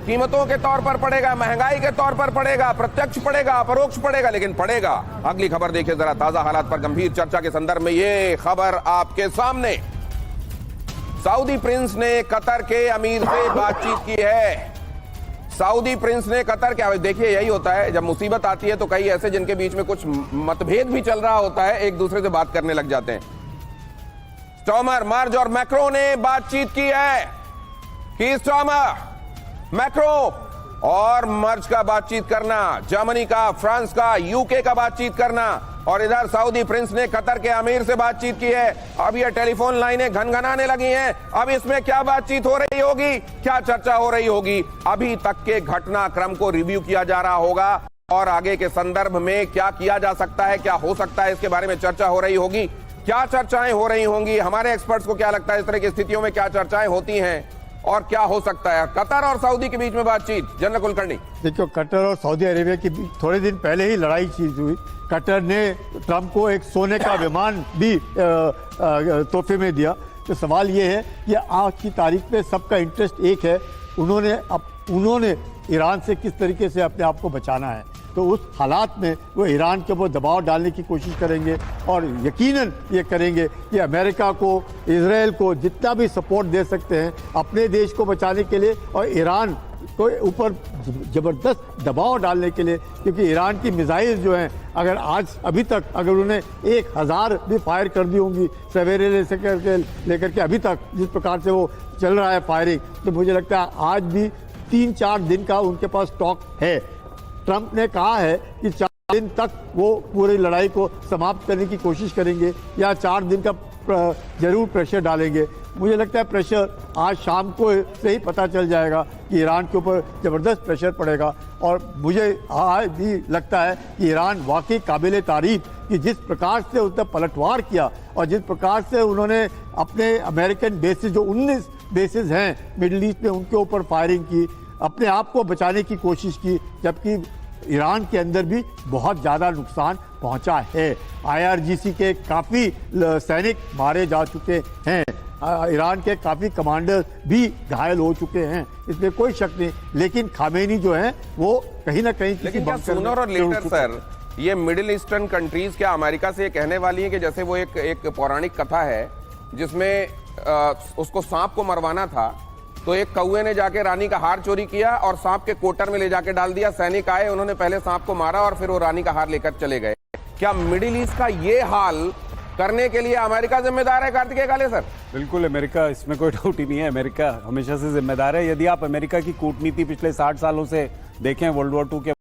कीमतों के तौर पर पड़ेगा, महंगाई के तौर पर पड़ेगा, प्रत्यक्ष पड़ेगा, अपरोक्ष पड़ेगा, लेकिन पड़ेगा। अगली खबर देखिए जरा। ताजा हालात पर गंभीर चर्चा के संदर्भ में ये खबर आपके सामने। सऊदी प्रिंस ने कतर के अमीर से बातचीत की है। सऊदी प्रिंस ने कतर के, देखिए यही होता है जब मुसीबत आती है तो कई ऐसे जिनके बीच में कुछ मतभेद भी चल रहा होता है एक दूसरे से बात करने लग जाते हैं। स्टॉमर, मर्ज और मैक्रो ने बातचीत की है कि स्टॉमर, मैक्रो और मर्ज का बातचीत करना, जर्मनी का, फ्रांस का, यूके का बातचीत करना, और इधर सऊदी प्रिंस ने कतर के अमीर से बातचीत की है। अब ये टेलीफोन लाइनें घनघनाने लगी हैं। अब इसमें क्या बातचीत हो रही होगी, क्या चर्चा हो रही होगी, अभी तक के घटनाक्रम को रिव्यू किया जा रहा होगा और आगे के संदर्भ में क्या किया जा सकता है, क्या हो सकता है, इसके बारे में चर्चा हो रही होगी। क्या चर्चाएं हो रही होंगी, हमारे एक्सपर्ट्स को क्या लगता है इस तरह की स्थितियों में क्या चर्चाएं होती हैं और क्या हो सकता है। कतर और सऊदी के बीच में बातचीत, जनरल कुलकर्णी। देखियो, कतर और सऊदी अरेबिया के बीच थोड़े दिन पहले ही लड़ाई चीज हुई। कतर ने ट्रंप को एक सोने का विमान भी तोहफे में दिया। तो सवाल ये है कि आज की तारीख पे सबका इंटरेस्ट एक है, उन्होंने ईरान से किस तरीके से अपने आप को बचाना है। तो उस हालात में वो ईरान के ऊपर दबाव डालने की कोशिश करेंगे और यकीनन ये करेंगे कि अमेरिका को, इजराइल को जितना भी सपोर्ट दे सकते हैं अपने देश को बचाने के लिए और ईरान को ऊपर ज़बरदस्त दबाव डालने के लिए, क्योंकि ईरान की मिसाइल जो हैं अगर आज अभी तक अगर उन्हें 1000 भी फायर कर दी होंगी सवेरे लेकर के अभी तक जिस प्रकार से वो चल रहा है फायरिंग, तो मुझे लगता है आज भी 3-4 दिन का उनके पास स्टॉक है। ट्रंप ने कहा है कि 4 दिन तक वो पूरी लड़ाई को समाप्त करने की कोशिश करेंगे या 4 दिन का जरूर प्रेशर डालेंगे। मुझे लगता है प्रेशर आज शाम को से ही पता चल जाएगा कि ईरान के ऊपर ज़बरदस्त प्रेशर पड़ेगा। और मुझे आज भी लगता है कि ईरान वाकई काबिल तारीफ कि जिस प्रकार से उसने पलटवार किया और जिस प्रकार से उन्होंने अपने अमेरिकन बेसिस जो 19 बेसिस हैं मिडिल ईस्ट में उनके ऊपर फायरिंग की, अपने आप को बचाने की कोशिश की, जबकि ईरान के अंदर भी बहुत ज़्यादा नुकसान पहुंचा है। IRGC के काफ़ी सैनिक मारे जा चुके हैं, ईरान के काफ़ी कमांडर्स भी घायल हो चुके हैं, इसमें कोई शक नहीं। लेकिन खामेनी जो है वो कहीं ना कहीं किसी सूनर और लेटर सर, ये मिडिल ईस्टर्न कंट्रीज क्या अमेरिका से ये कहने वाली है कि जैसे वो एक पौराणिक कथा है जिसमें उसको सांप को मरवाना था तो एक कौवे ने जाके रानी का हार चोरी किया और सांप के कोटर में ले जाके डाल दिया। सैनिक आए, उन्होंने पहले सांप को मारा और फिर वो रानी का हार लेकर चले गए। क्या मिडिल ईस्ट का ये हाल करने के लिए अमेरिका जिम्मेदार है, कार्तिकेय काले सर? बिल्कुल, अमेरिका, इसमें कोई डाउट ही नहीं है। अमेरिका हमेशा से जिम्मेदार है। यदि आप अमेरिका की कूटनीति पिछले 60 सालों से देखें, वर्ल्ड वॉर 2 के